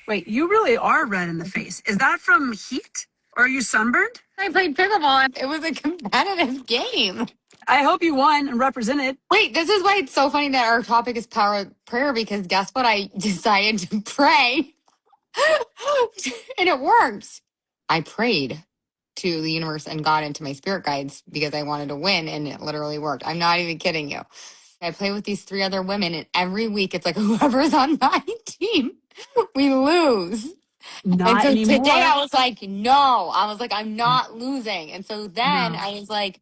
Wait, you really are red in the face. Is that from heat? Or are you sunburned? I played pickleball and it was a competitive game. I hope you won and represented. Wait, this is why it's so funny that our topic is power prayer, because guess what? I decided to pray and it worked. I prayed to the universe and God into my spirit guides because I wanted to win, and it literally worked. I'm not even kidding you. I play with these 3 other women, and every week it's like whoever's on my team, we lose. And Not so today anymore. I was like, no, I was like, I'm not losing. And so then No. I was like,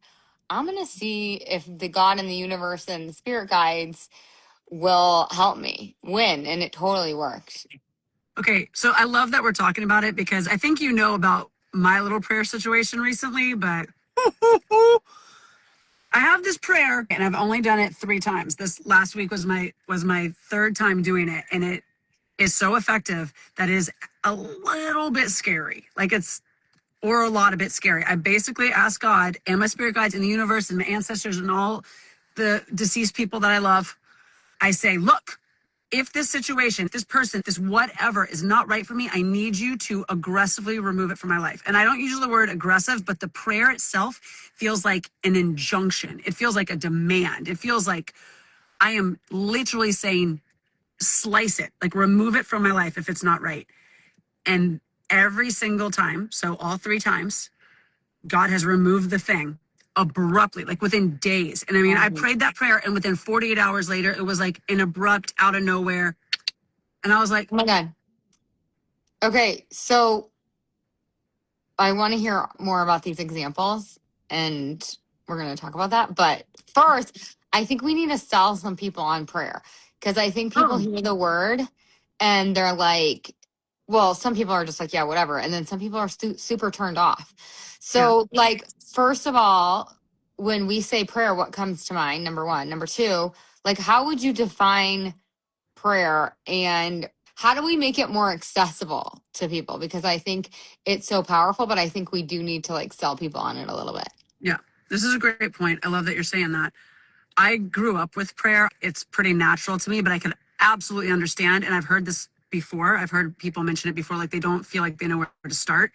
I'm going to see if the God and the universe and the spirit guides will help me win. And it totally worked. Okay, so I love that we're talking about it because I think you know about my little prayer situation recently, but I have this prayer and I've only done it 3 times. This last week was my 3rd time doing it, and it is so effective that is a little bit scary. Or a lot of bit scary. I basically ask God and my spirit guides and the universe and my ancestors and all the deceased people that I love. I say, look, if this situation, this person, this whatever is not right for me, I need you to aggressively remove it from my life. And I don't use the word aggressive, but the prayer itself feels like an injunction. It feels like a demand. It feels like I am literally saying, slice it, like remove it from my life if it's not right. And every single time, so all 3 times, God has removed the thing abruptly, like within days. And I mean, I prayed that prayer, and within 48 hours later, it was like an abrupt out of nowhere. And I was like, Oh my God. Okay, so I want to hear more about these examples, and we're going to talk about that. But first, I think we need to sell some people on prayer, because I think people hear the word and they're like, well, some people are just like, yeah, whatever. And then some people are super turned off. So, like, first of all, when we say prayer, what comes to mind? Number 1. Number 2, like, how would you define prayer, and how do we make it more accessible to people? Because I think it's so powerful, but I think we do need to like sell people on it a little bit. Yeah, this is a great point. I love that you're saying that. I grew up with prayer. It's pretty natural to me, but I can absolutely understand. And I've heard this before. I've heard people mention it before, like they don't feel like they know where to start.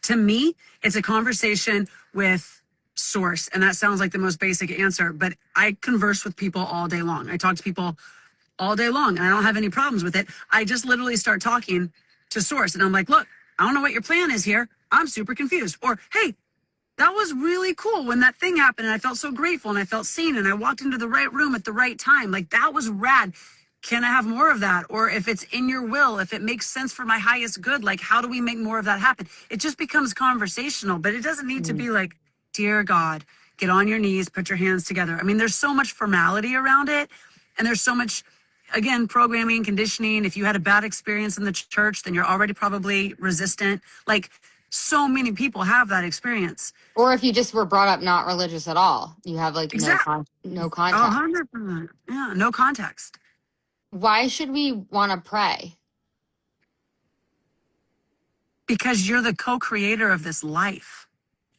To me, it's a conversation with source. And that sounds like the most basic answer, but I converse with people all day long. I talk to people all day long and I don't have any problems with it. I just literally start talking to source and I'm like, look, I don't know what your plan is here. I'm super confused. Or, hey, that was really cool when that thing happened and I felt so grateful and I felt seen and I walked into the right room at the right time. Like, that was rad. Can I have more of that? Or if it's in your will, if it makes sense for my highest good, like, how do we make more of that happen? It just becomes conversational, but it doesn't need to be like, dear God, get on your knees, put your hands together. I mean, there's so much formality around it. And there's so much, again, programming, conditioning. If you had a bad experience in the church, then you're already probably resistant. Like, so many people have that experience. Or if you just were brought up not religious at all, you have like no context. 100%. Yeah, no context. Why should we want to pray? Because you're the co-creator of this life.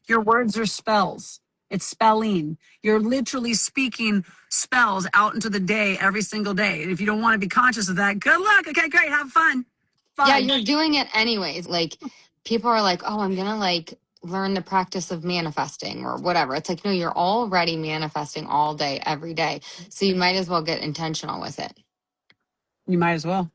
Your words are spells. It's spelling. You're literally speaking spells out into the day every single day. And if you don't want to be conscious of that, good luck. Okay, great. Have fun. Yeah, you're doing it anyways. Like, people are like, oh, I'm going to like learn the practice of manifesting or whatever. It's like, no, you're already manifesting all day, every day. So you might as well get intentional with it. You might as well.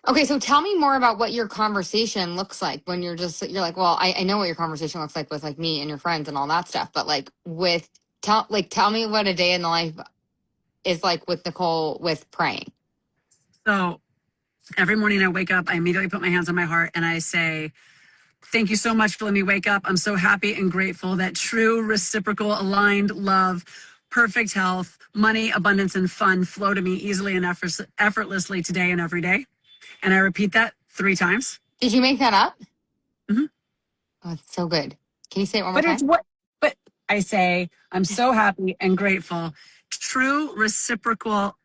Okay, so tell me more about what your conversation looks like when you're like, well, I know what your conversation looks like with like me and your friends and all that stuff, but like tell me what a day in the life is like with Nicole with praying. So every morning I wake up, I immediately put my hands on my heart and I say, thank you so much for letting me wake up. I'm so happy and grateful that true, reciprocal, aligned love, perfect health, money, abundance, and fun flow to me easily and effortlessly today and every day. And I repeat that 3 times. Did you make that up? Mm-hmm. Oh, it's so good. Can you say it one more time? But I say, I'm so happy and grateful. True, reciprocal,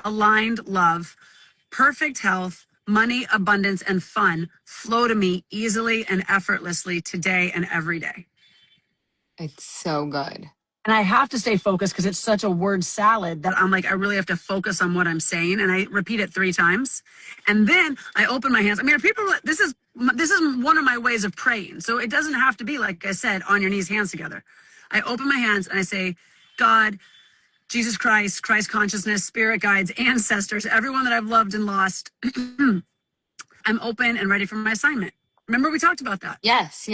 aligned love, perfect health, money, abundance, and fun flow to me easily and effortlessly today and every day. It's so good. And I have to stay focused because it's such a word salad that I'm like, I really have to focus on what I'm saying. And I repeat it 3 times. And then I open my hands. I mean, people, this is one of my ways of praying. So it doesn't have to be, like I said, on your knees, hands together. I open my hands and I say, God, Jesus Christ, Christ consciousness, spirit guides, ancestors, everyone that I've loved and lost. I'm open and ready for my assignment. Remember we talked about that? Yes.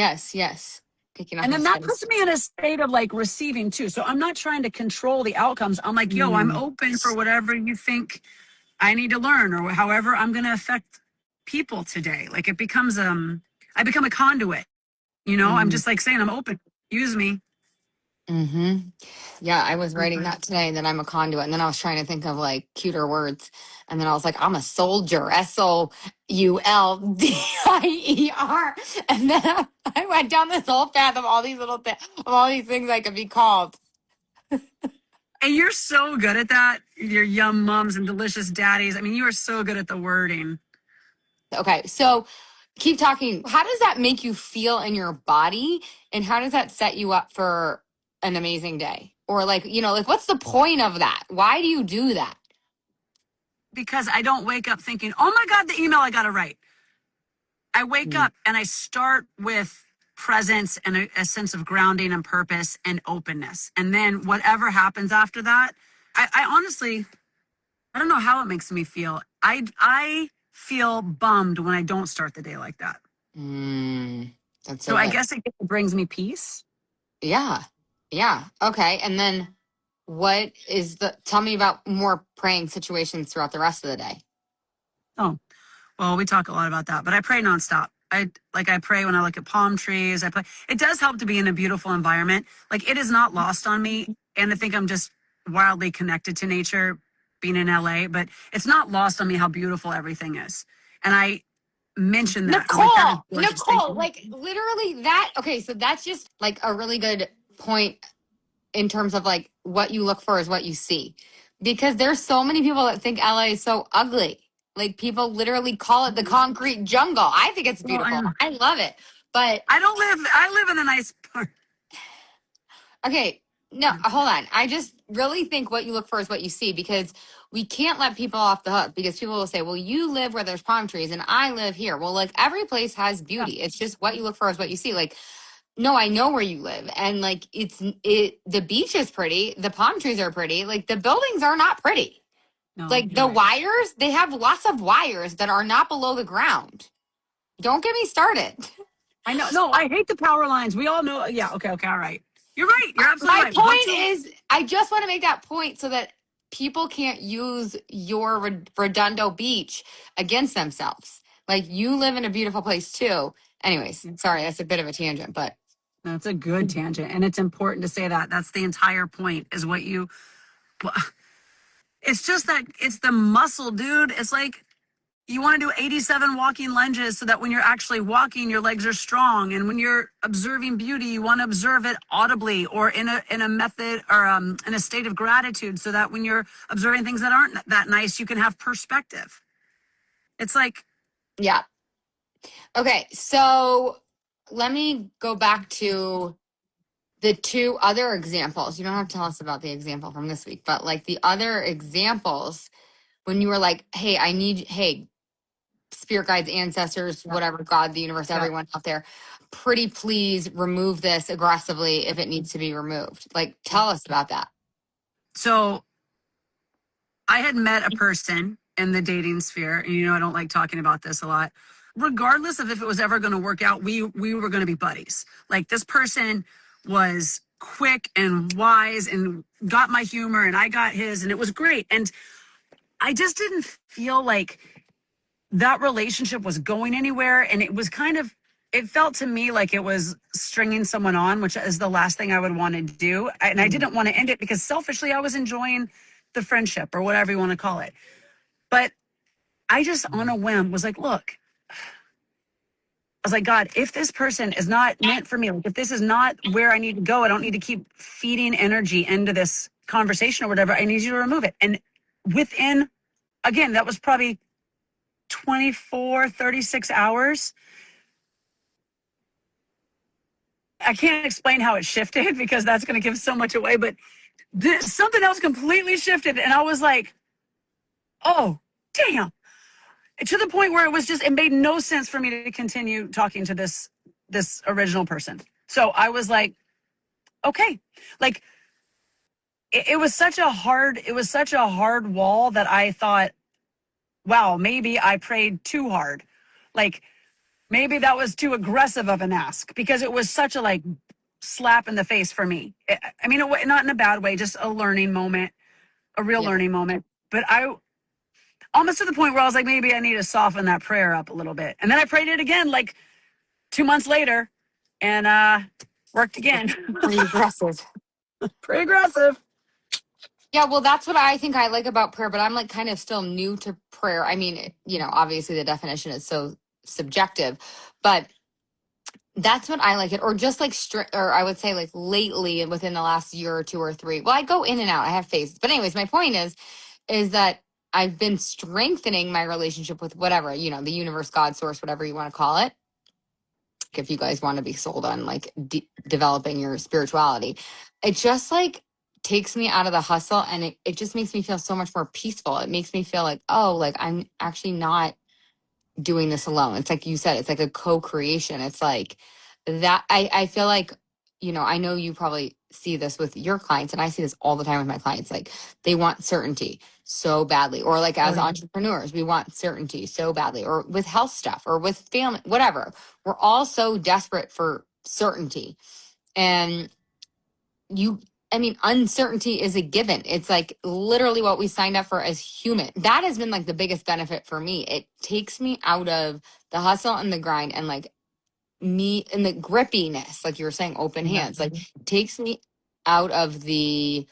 Picking up And my then that space. puts me in a state of like receiving too. So I'm not trying to control the outcomes. I'm like, yo, I'm open for whatever you think I need to learn or however I'm going to affect people today. Like it becomes, I become a conduit, you know, I'm just like saying, I'm open, use me. Mm-hmm. Yeah, I was writing that today, that I'm a conduit. And then I was trying to think of like cuter words. And then I was like, I'm a soldier, SOULDIER. And then I went down this whole path of all these of all these things I could be called. And you're so good at that. Your yum mums and delicious daddies. I mean, you are so good at the wording. Okay, so keep talking. How does that make you feel in your body? And how does that set you up for an amazing day? Or like, like what's the point of that? Why do you do that? Because I don't wake up thinking, oh my God, the email I got to write. I wake up and I start with presence and a sense of grounding and purpose and openness. And then whatever happens after that, I honestly, I don't know how it makes me feel. I feel bummed when I don't start the day like that. That's So so I good. guess it brings me peace. Yeah. Yeah. Okay. And then tell me about more praying situations throughout the rest of the day. Oh, well, we talk a lot about that, but I pray nonstop. I pray when I look at palm trees. I pray. It does help to be in a beautiful environment. Like it is not lost on me. And I think I'm just wildly connected to nature being in LA, but it's not lost on me how beautiful everything is. And I mentioned that. I'm like, that is gorgeous. Thank Nicole, you. like literally that. Okay. So that's just like a really good point in terms of like what you look for is what you see. Because there's so many people that think LA is so ugly. Like people literally call it the concrete jungle. I think it's Well, beautiful. I love it. But I live in a nice part. okay, no, hold on. I just really think what you look for is what you see, because we can't let people off the hook, because people will say, well, you live where there's palm trees and I live here. Well, like every place has beauty. It's just what you look for is what you see. Like, no, I know where you live. And like the beach is pretty, the palm trees are pretty, like the buildings are not pretty. No, Like you're the right. wires, they have lots of wires that are not below the ground. Don't get me started. I know. No, I hate the power lines. We all know. Yeah. Okay. Okay. All right. You're right. You're absolutely My right. point is, I just want to make that point so that people can't use your Redondo Beach against themselves. Like you live in a beautiful place too. Anyways, sorry, that's a bit of a tangent, but That's a good tangent. And it's important to say that. That's the entire point is what you, well, it's just that it's the muscle, dude. It's like you want to do 87 walking lunges so that when you're actually walking, your legs are strong. And when you're observing beauty, you want to observe it audibly or in a method or in a state of gratitude so that when you're observing things that aren't that nice, you can have perspective. It's like, yeah. Okay, so let me go back to the 2 other examples. You don't have to tell us about the example from this week, but like the other examples when you were like, hey, spirit guides, ancestors, whatever, God, the universe, yeah. everyone out there, pretty please remove this aggressively if it needs to be removed. Like, tell us about that. So I had met a person in the dating sphere, and I don't like talking about this a lot. Regardless of if it was ever going to work out, we were going to be buddies. Like this person was quick and wise and got my humor and I got his, and it was great. And I just didn't feel like that relationship was going anywhere. And it was it felt to me like it was stringing someone on, which is the last thing I would want to do. And I didn't want to end it because selfishly I was enjoying the friendship or whatever you want to call it. But I just on a whim was like, look, I was like, God, if this person is not meant for me, like if this is not where I need to go, I don't need to keep feeding energy into this conversation or whatever. I need you to remove it. And within, again, that was probably 24, 36 hours. I can't explain how it shifted because that's going to give so much away, but something else completely shifted. And I was like, oh, damn. To the point where it made no sense for me to continue talking to this original person. So I was like, okay, like it was such a hard wall that I thought, wow, maybe I prayed too hard. Like maybe that was too aggressive of an ask because it was such a like slap in the face for me. I mean, not in a bad way, just a learning moment, a real Yeah. learning moment. But I almost to the point where I was like, maybe I need to soften that prayer up a little bit. And then I prayed it again, like 2 months later, and worked again. Pretty aggressive. Pretty aggressive. Yeah, well, that's what I think I like about prayer, but I'm like kind of still new to prayer. I mean, obviously the definition is so subjective, but that's what I like it. Or just like or I would say like lately within the last year or two or three. Well, I go in and out. I have phases. But anyways, my point is that I've been strengthening my relationship with whatever, the universe, God, source, whatever you want to call it. If you guys want to be sold on like developing your spirituality, it just like takes me out of the hustle, and it just makes me feel so much more peaceful. It makes me feel like, oh, like I'm actually not doing this alone. It's like you said, it's like a co-creation. It's like that. I feel like, I know you probably see this with your clients, and I see this all the time with my clients. Like they want certainty so badly, or like as entrepreneurs, we want certainty so badly, or with health stuff, or with family, whatever. We're all so desperate for certainty. And uncertainty is a given. It's like literally what we signed up for as human. That has been like the biggest benefit for me. It takes me out of the hustle and the grind and like me and the grippiness, like you were saying, open hands, like takes me out of the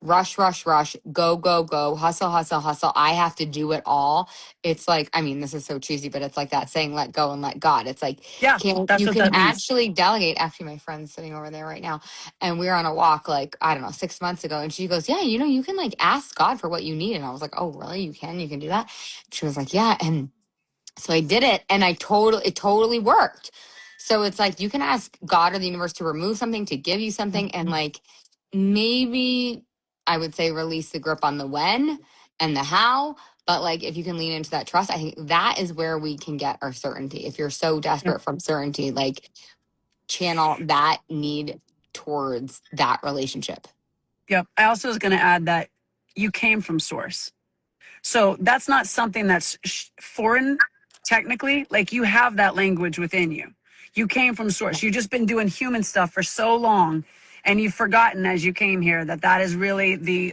rush, rush, rush, go, go, go, hustle, hustle, hustle. I have to do it all. It's like, this is so cheesy, but it's like that saying, let go and let God. It's like, Yeah, that's you what can that means. actually delegate. Actually, my friend's sitting over there right now, and we were on a walk, like, I don't know, 6 months ago. And she goes, yeah, you can like ask God for what you need. And I was like, oh, really? You can do that? She was like, yeah. And so I did it, and it totally worked. So it's like, you can ask God or the universe to remove something, to give you something. And like, maybe I would say release the grip on the when and the how. But like, if you can lean into that trust, I think that is where we can get our certainty. If you're so desperate from certainty, like channel that need towards that relationship. Yep. I also was going to add that you came from source. So that's not something that's foreign, technically. Like you have that language within you. You came from source. You've just been doing human stuff for so long, and you've forgotten as you came here that is really the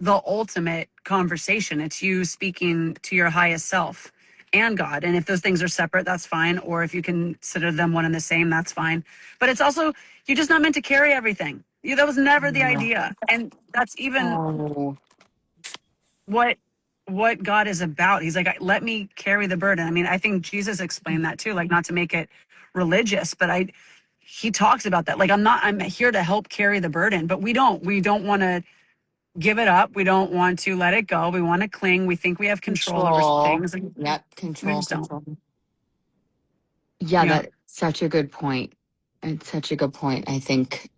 ultimate conversation. It's you speaking to your highest self and God. And if those things are separate, that's fine. Or if you consider them one and the same, that's fine. But it's also, you're just not meant to carry everything. That was never the idea. And that's even what God is about. He's like, let me carry the burden. I mean, I think Jesus explained that too, like not to make it religious, but he talks about that. Like, I'm here to help carry the burden, but we don't want to give it up. We don't want to let it go. We want to cling. We think we have control over things. And Yep. we Control. just don't. Yeah, that's such a good point. It's such a good point. I think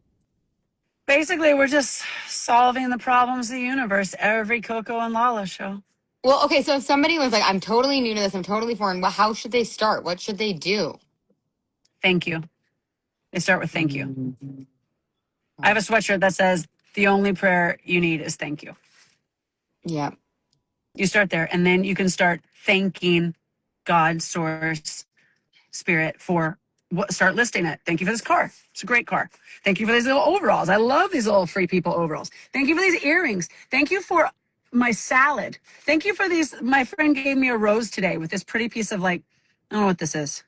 basically we're just solving the problems of the universe every Coco and Lala show. Well, okay, so if somebody was like, I'm totally new to this, I'm totally foreign, well, how should they start? What should they do? Thank you. They start with thank you. Mm-hmm. I have a sweatshirt that says, the only prayer you need is thank you. Yeah. You start there, and then you can start thanking God, source, spirit for start listing it. Thank you for this car. It's a great car. Thank you for these little overalls. I love these little free people overalls. Thank you for these earrings. Thank you for my salad. Thank you for these. My friend gave me a rose today with this pretty piece of like, I don't know what this is.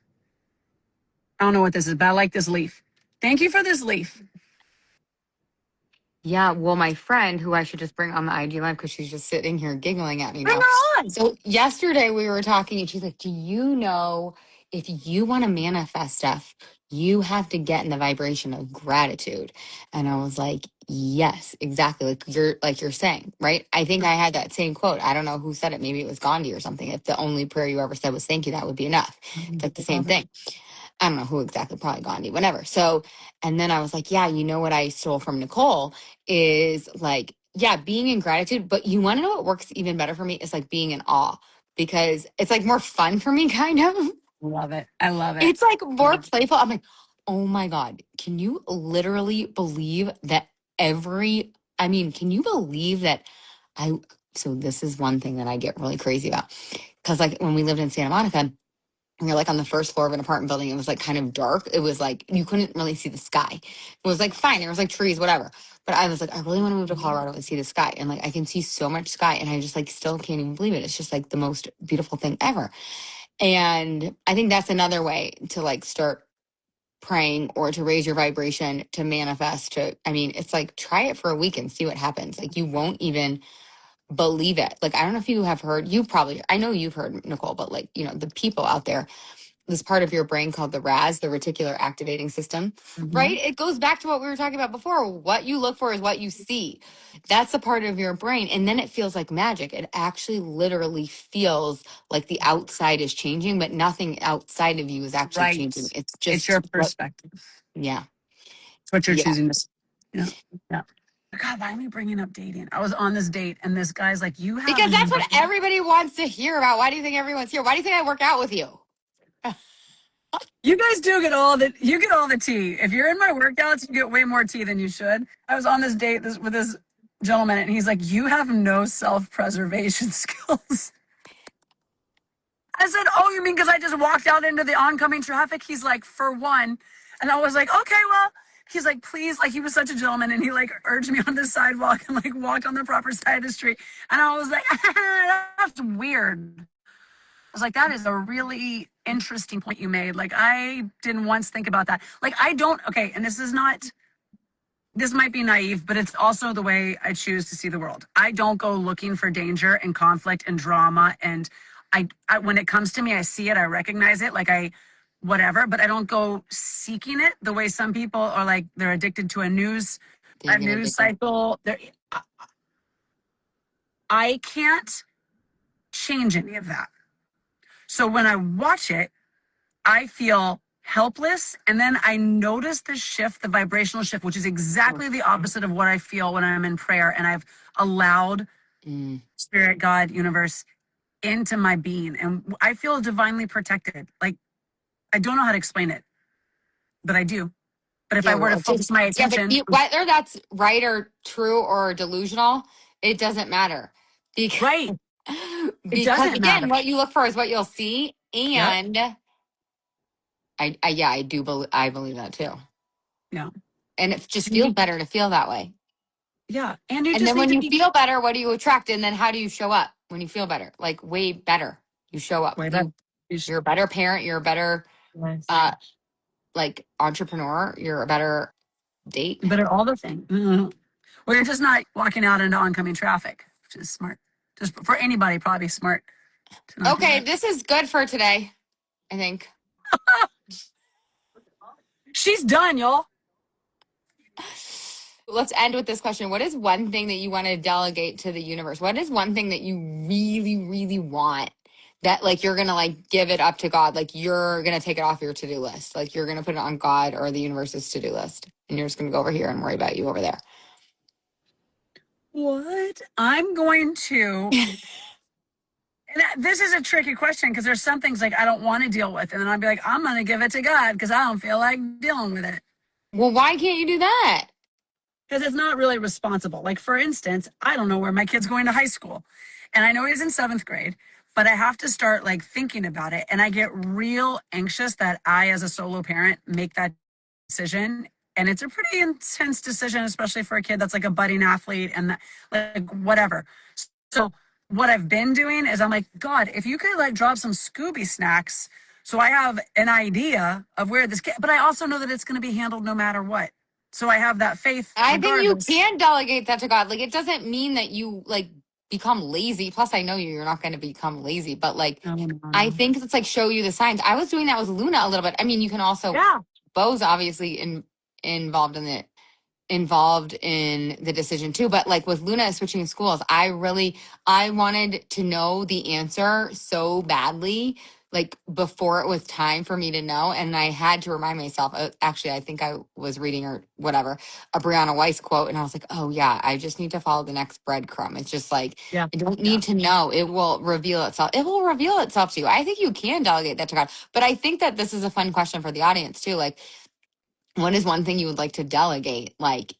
I don't know what this is, but I like this leaf. Thank you for this leaf. Yeah, well, my friend, who I should just bring on the IG Live because she's just sitting here giggling at me Bring now. her on. So yesterday we were talking, and she's like, do you know if you want to manifest stuff, you have to get in the vibration of gratitude? And I was like, yes, exactly. Like you're saying, right? I think I had that same quote. I don't know who said it. Maybe it was Gandhi or something. If the only prayer you ever said was thank you, that would be enough. It's like the same thing. I don't know who exactly, probably Gandhi, whatever. So, and then I was like, yeah, you know what I stole from Nicole is like, yeah, being in gratitude. But you want to know what works even better for me? It's like being in awe because it's like more fun for me, kind of. Love it. I love it. It's like more playful. I'm like, oh my God, can you literally believe that can you believe that so this is one thing that I get really crazy about. Cause like when we lived in Santa Monica, and you're like on the first floor of an apartment building, it was like kind of dark. It was like, you couldn't really see the sky. It was like fine. There was like trees, whatever. But I was like, I really want to move to Colorado and see the sky. And like, I can see so much sky and I just like still can't even believe it. It's just like the most beautiful thing ever. And I think that's another way to like start praying or to raise your vibration, to manifest, it's like try it for a week and see what happens. Like you won't even believe it. Like, I don't know if you have heard, I know you've heard, Nicole, but like, the people out there, this part of your brain called the RAS, the reticular activating system, right? It goes back to what we were talking about before. What you look for is what you see. That's a part of your brain. And then it feels like magic. It actually literally feels like the outside is changing, but nothing outside of you is actually Right. changing. It's just It's your perspective. yeah. It's what you're Yeah. choosing to see. Yeah. Yeah. God, why am I bringing up dating? I was on this date and this guy's like, you have Because that's what everybody wants to hear about. Why do you think everyone's here? Why do you think I work out with you? You guys do get all the tea. If you're in my workouts, you get way more tea than you should. I was on this date with this gentleman and he's like, you have no self-preservation skills. I said, oh, you mean because I just walked out into the oncoming traffic? He's like, for one. And I was like, okay, well, he's like, please, like he was such a gentleman and he like urged me on the sidewalk and like walked on the proper side of the street. And I was like, that's weird. I was like, that is a really interesting point you made. Like, I didn't once think about that. Like, okay, and this might be naive, but it's also the way I choose to see the world. I don't go looking for danger and conflict and drama. And I when it comes to me, I see it, I recognize it, like whatever, but I don't go seeking it the way some people are like, they're addicted to a news cycle. I can't change any of that. So when I watch it, I feel helpless. And then I notice the shift, the vibrational shift, which is exactly the opposite of what I feel when I'm in prayer. And I've allowed spirit, God, universe into my being. And I feel divinely protected. Like, I don't know how to explain it, but I do. But if I were to focus my attention. Whether that's right or true or delusional, it doesn't matter. Because again, matter. What you look for is what you'll see. And I believe that too. Yeah. And it just feels better to feel that way. Yeah. And then when you feel better, what do you attract? And then how do you show up when you feel better? Like way better. You show up. You're a better parent. You're a better like entrepreneur. You're a better date. Better all the things. Mm-hmm. Well, you're just not walking out into oncoming traffic, which is smart. Just for anybody, probably smart. Okay, this is good for today, I think. She's done, y'all. Let's end with this question. What is one thing that you want to delegate to the universe? What is one thing that you really, really want that like you're going to like give it up to God? Like you're going to take it off your to-do list. Like you're going to put it on God or the universe's to-do list. And you're just going to go over here and worry about you over there. What? I'm going to... And this is a tricky question because there's some things like I don't want to deal with. And then I'll be like, I'm going to give it to God because I don't feel like dealing with it. Well, why can't you do that? Because it's not really responsible. Like, for instance, I don't know where my kid's going to high school. And I know he's in 7th grade, but I have to start like thinking about it. And I get real anxious that I, as a solo parent, make that decision. And it's a pretty intense decision, especially for a kid that's like a budding athlete and like whatever. So what I've been doing is I'm like, God, if you could like drop some Scooby snacks so I have an idea of where this kid, but I also know that it's going to be handled no matter what. So I have that faith. I think you can delegate that to God. Like, it doesn't mean that you like become lazy. Plus, I know you're not going to become lazy, but like, I think it's like show you the signs. I was doing that with Luna a little bit. I mean, you can also, Bo's obviously involved in the decision too. But like with Luna switching schools, I wanted to know the answer so badly. like before it was time for me to know. And I had to remind myself, actually, I think I was reading or whatever, a Brianna Weiss quote. And I was like, oh yeah, I just need to follow the next breadcrumb. It's just like, Yeah. I don't need to know. It will reveal itself. It will reveal itself to you. I think you can delegate that to God. But I think that this is a fun question for the audience too. Like, what is one thing you would like to delegate? Like,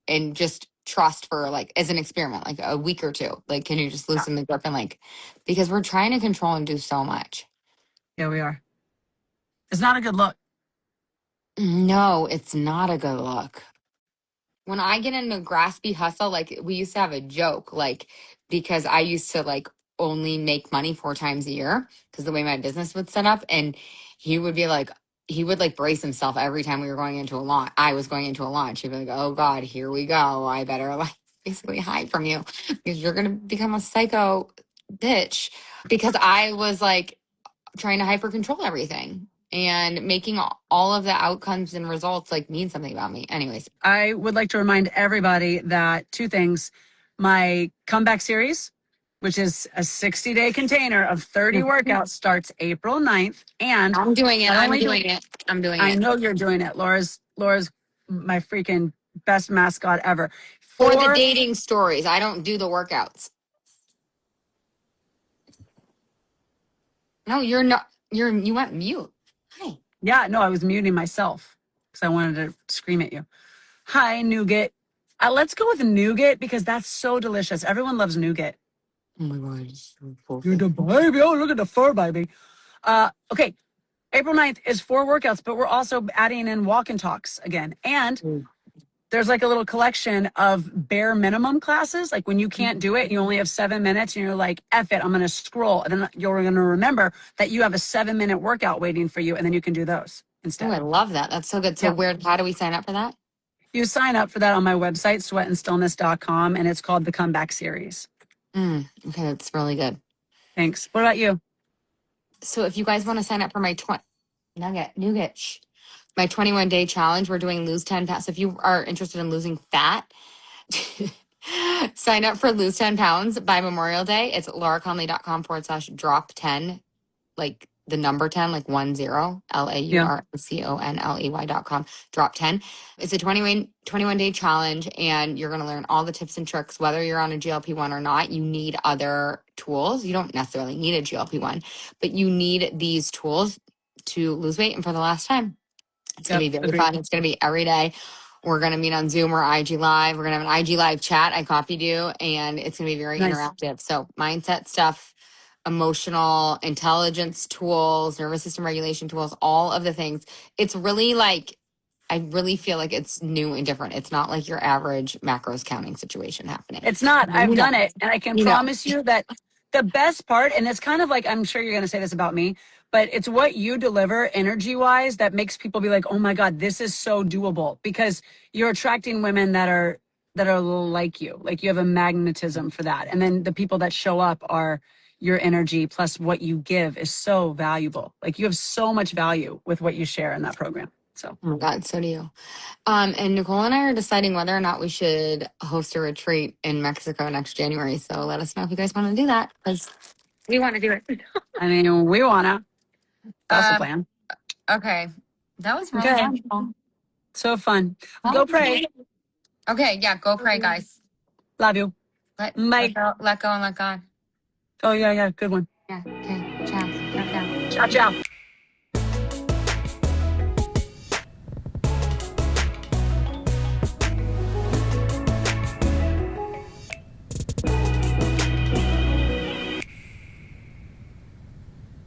and just trust for like as an experiment, like a week or two. Like, can you just loosen the grip and like, because we're trying to control and do so much. Yeah, we are. It's not a good look. No, it's not a good look. When I get into graspy hustle, like we used to have a joke, like because I used to like only make money 4 times a year because the way my business was set up, and he would be like, he would like brace himself every time we were going into a launch. I was going into a launch. He'd be like, "Oh God, here we go. I better like basically hide from you because you're gonna become a psycho bitch." Because I was like trying to hyper control everything and making all of the outcomes and results like mean something about me. Anyways, I would like to remind everybody that 2 things. My comeback series, which is a 60-day container of 30 workouts, starts April 9th. And I'm doing it. not I'm only do doing it. I'm doing I it. know you're doing it. Laura's my freaking best mascot ever. For the 4 dating stories, I don't do the workouts. No, you're not. You went mute. Hi. Yeah, no, I was muting myself because I wanted to scream at you. Hi, nougat. Let's go with nougat because that's so delicious. Everyone loves nougat. Oh my God. It's so You're the fluffy. baby. Oh, look at the fur, baby. Okay. April 9th is 4 workouts, but we're also adding in walk and talks again. And there's like a little collection of bare minimum classes. Like when you can't do it and you only have 7 minutes and you're like, F it, I'm going to scroll. And then you're going to remember that you have a 7-minute workout waiting for you. And then you can do those Oh, instead. I love that. That's so good. So Yeah. how do we sign up for that? You sign up for that on my website, sweatandstillness.com, and it's called the Comeback Series. Okay, that's really good. Thanks. What about you? So if you guys want to sign up for my nougat, my 21-day challenge, we're doing lose 10 pounds. So if you are interested in losing fat, sign up for lose 10 pounds by Memorial Day. It's lauraconley.com/drop10, like the number 10, like 10, LAURCONLEY.com, drop 10. It's a 21-day challenge, and you're going to learn all the tips and tricks. Whether you're on a GLP-1 or not, you need other tools. You don't necessarily need a GLP-1, but you need these tools to lose weight and for the last time. It's going to be very fun. It's going to be every day. We're going to meet on Zoom or IG Live. We're going to have an IG Live chat. I copied you, and it's going to be very interactive. So mindset stuff, emotional intelligence tools, nervous system regulation tools, all of the things. It's really like, I really feel like it's new and different. It's not like your average macros counting situation happening. It's not. I've done it. And I can promise you that the best part, and it's kind of like, I'm sure you're going to say this about me, but it's what you deliver energy wise that makes people be like, oh my God, this is so doable, because you're attracting women that are a little like you. Like you have a magnetism for that. And then the people that show up are your energy plus what you give is so valuable. Like you have so much value with what you share in that program. So, oh my God, so do you. And Nicole and I are deciding whether or not we should host a retreat in Mexico next January. So let us know if you guys want to do that, because we want to do it. I mean, we want to. That's the plan. Okay. That was really fun. So fun. Go pray. Okay. Yeah. Go pray, guys. Love you. Let Bye. go and let God. Oh, yeah. Good one. Yeah. Okay. Ciao. Ciao, ciao.